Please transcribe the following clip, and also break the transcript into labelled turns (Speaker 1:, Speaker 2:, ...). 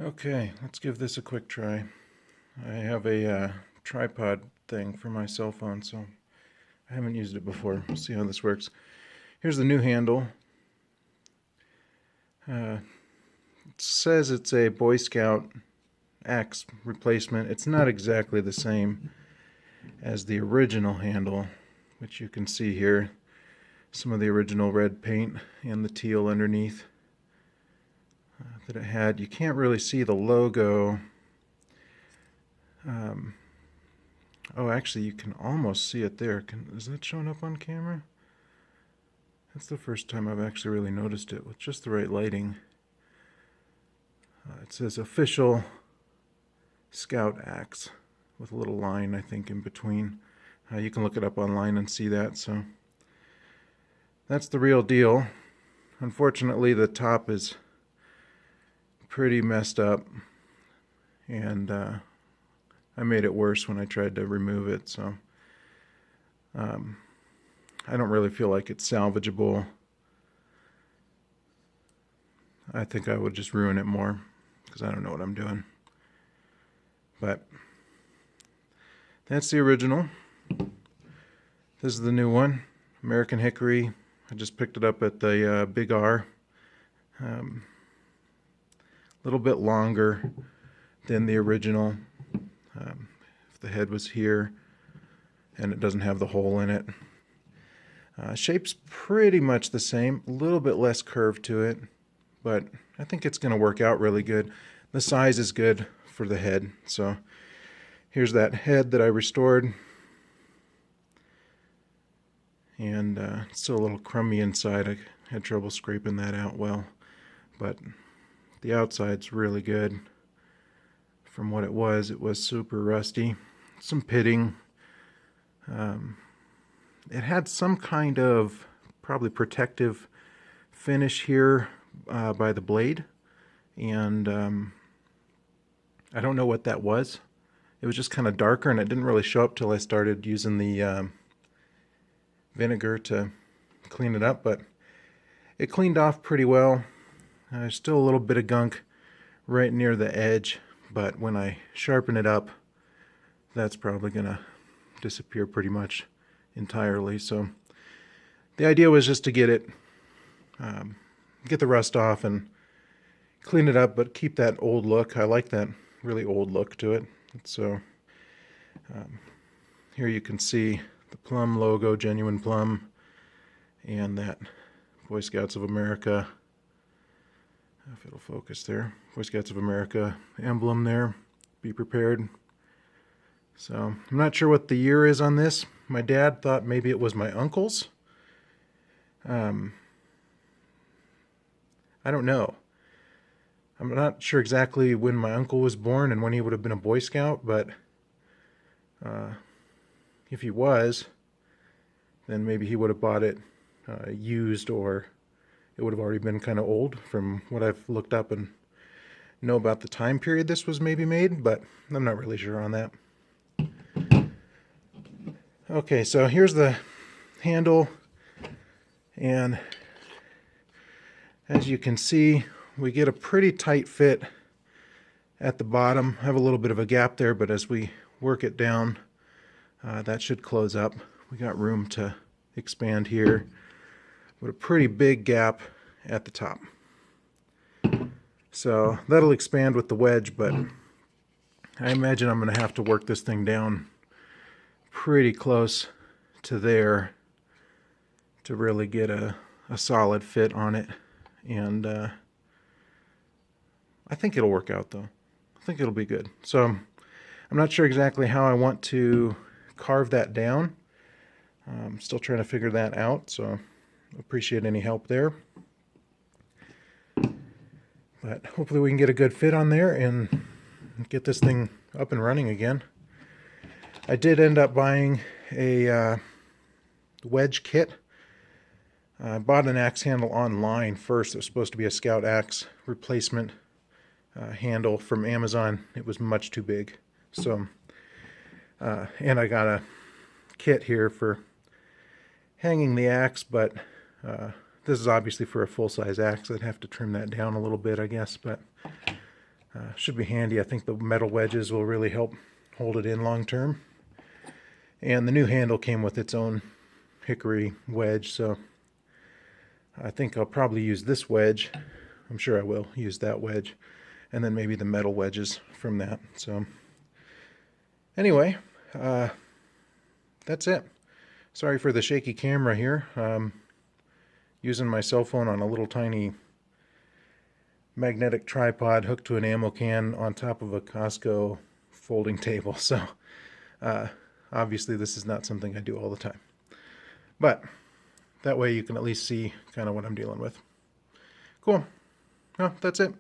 Speaker 1: Okay, let's give this a quick try. I have a tripod thing for my cell phone, so I haven't used it before. We'll see how this works. Here's the new handle. It says it's a Boy Scout axe replacement. It's not exactly the same as the original handle, which you can see here. Some of the original red paint and the teal underneath that it had. You can't really see the logo. Oh, actually, you can almost see it there. Is that showing up on camera? That's the first time I've actually really noticed it with just the right lighting. It says official Scout axe with a little line, I think, in between. You can look it up online and see that. So that's the real deal. Unfortunately, the top is pretty messed up, and I made it worse when I tried to remove it. So I don't really feel like it's salvageable. I think I would just ruin it more because I don't know what I'm doing. But that's the original. This is the new one, American Hickory. I just picked it up at the Big R. A little bit longer than the original. If the head was here and it doesn't have the hole in it. Shape's pretty much the same, a little bit less curve to it, but I think it's going to work out really good. The size is good for the head. So here's that head that I restored. And it's still a little crummy inside. I had trouble scraping that out well. But the outside's really good. From what it was super rusty. Some pitting. It had some kind of probably protective finish here by the blade. And I don't know what that was. It was just kind of darker, and it didn't really show up till I started using the vinegar to clean it up, but it cleaned off pretty well. There's still a little bit of gunk right near the edge, but when I sharpen it up, that's probably gonna disappear pretty much entirely. So the idea was just to get it, get the rust off and clean it up, but keep that old look. I like that really old look to it. So here you can see the plum logo, genuine plum, and that Boy Scouts of America, if it'll focus there, Boy Scouts of America emblem there. Be prepared. So I'm not sure what the year is on this. My dad thought maybe it was my uncle's. I don't know. I'm not sure exactly when my uncle was born and when he would have been a Boy Scout, but if he was, then maybe he would have bought it used, or it would have already been kind of old from what I've looked up and know about the time period this was maybe made, but I'm not really sure on that. Okay, so here's the handle, and as you can see, we get a pretty tight fit at the bottom. I have a little bit of a gap there, but as we work it down, that should close up. We got room to expand here, but a pretty big gap at the top. So that'll expand with the wedge, but I imagine I'm going to have to work this thing down pretty close to there to really get a solid fit on it. And I think it'll work out, though. I think it'll be good. So I'm not sure exactly how I want to carve that down. I'm still trying to figure that out, so appreciate any help there. But hopefully we can get a good fit on there and get this thing up and running again. I did end up buying a wedge kit. I bought an axe handle online first. It was supposed to be a Scout axe replacement handle from Amazon. It was much too big. So, and I got a kit here for hanging the axe, but this is obviously for a full-size axe. I'd have to trim that down a little bit, I guess, but Should be handy. I think the metal wedges will really help hold it in long term. And the new handle came with its own hickory wedge, so I think I'll probably use this wedge. I'm sure I will use that wedge, and then maybe the metal wedges from that. So anyway, that's it. Sorry for the shaky camera here. Using my cell phone on a little tiny magnetic tripod hooked to an ammo can on top of a Costco folding table. So obviously this is not something I do all the time. But that way you can at least see kind of what I'm dealing with. Cool. Well, that's it.